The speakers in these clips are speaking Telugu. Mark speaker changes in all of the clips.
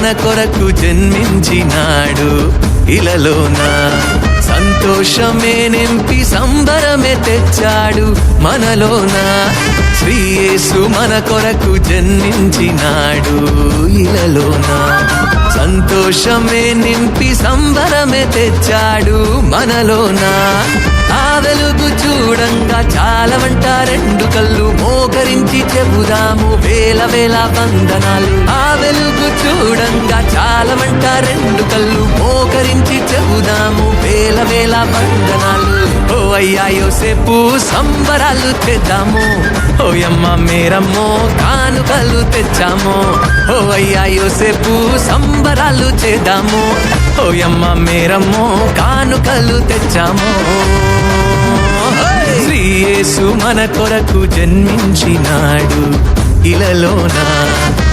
Speaker 1: మన కొరకు జన్మించినాడు ఇలలోన సంతోషమే నింపి సంబరమే తెచ్చాడు మనలోన శ్రీ యేసు మన కొరకు జన్మించినాడు ఇలలోన సంతోషమే నింపి సంబరమే తెచ్చాడు మనలోన ఆ వెలుగు చూడంగా చాలవంట రెండు కళ్ళు మోకరించి చెబుదాము వేల వేల వందనాలు ఆ వెలుగు చూడంగా చాలవంట రెండు కళ్ళు మోకరించి చెబుదాము వేల వేల వందనాలు ఓ అయ్యా యోసేపు సంబరాలు తెద్దాము ఓయమ్మ మేరమ్మో కానుకలు తెచ్చాము ఓ అయ్యా యోసేపు సంబరాలు చేద్దాము ఓయమ్మ మేరమ్మో కానుకలు తెచ్చాము శ్రీ యేసు మన కొరకు జన్మించినాడు ఇలలోన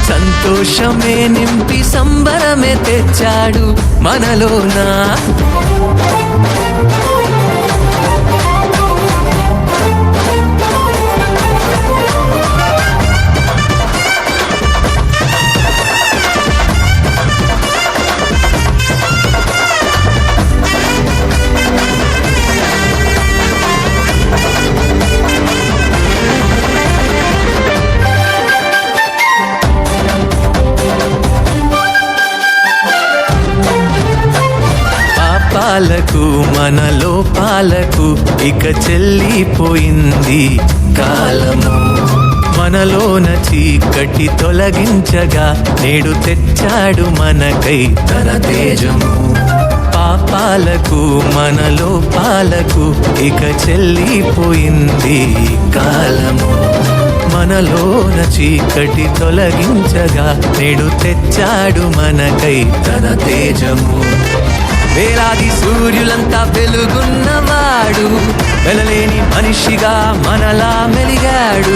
Speaker 1: సంతోషమే నింపి సంబరమే తెచ్చాడు మనలోన పాలకు మనలో పాలకు ఇక చెల్లిపోయింది కాలము మనలోన చీకటి తొలగించగా నేడు తెచ్చాడు మనకై తన తేజము పాపాలకు మనలో పాలకు ఇక చెల్లిపోయింది కాలము మనలోన చీకటి తొలగించగా నేడు తెచ్చాడు మనకై తన తేజము వేలాది సూర్యులంతా వెలుగున్నవాడు వెలలేని మనిషిగా మనలా మెలిగాడు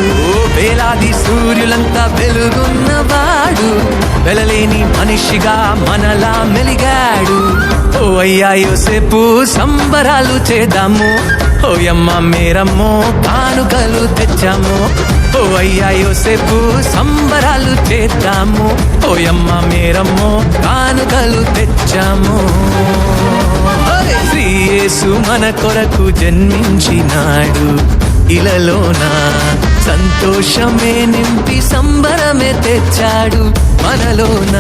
Speaker 1: వేలాది సూర్యులంతా వెలుగున్నవాడు వెలలేని మనిషిగా మనలా మెలిగాడు ఓ అయ్యా యోసేపు సంబరాలు చేద్దాము ఓయమ్మ మేరమ్మో కానుకలు తెచ్చాము ఓ అయ్యా యోసేపు సంబరాలు చేద్దాము ఓయమ్మ మేరమ్మో కానుకలు తెచ్చాము శ్రీ యేసు మన కొరకు జన్మించినాడు ఇలలోన సంతోషమే నింపి సంబరమే తెచ్చాడు మనలోన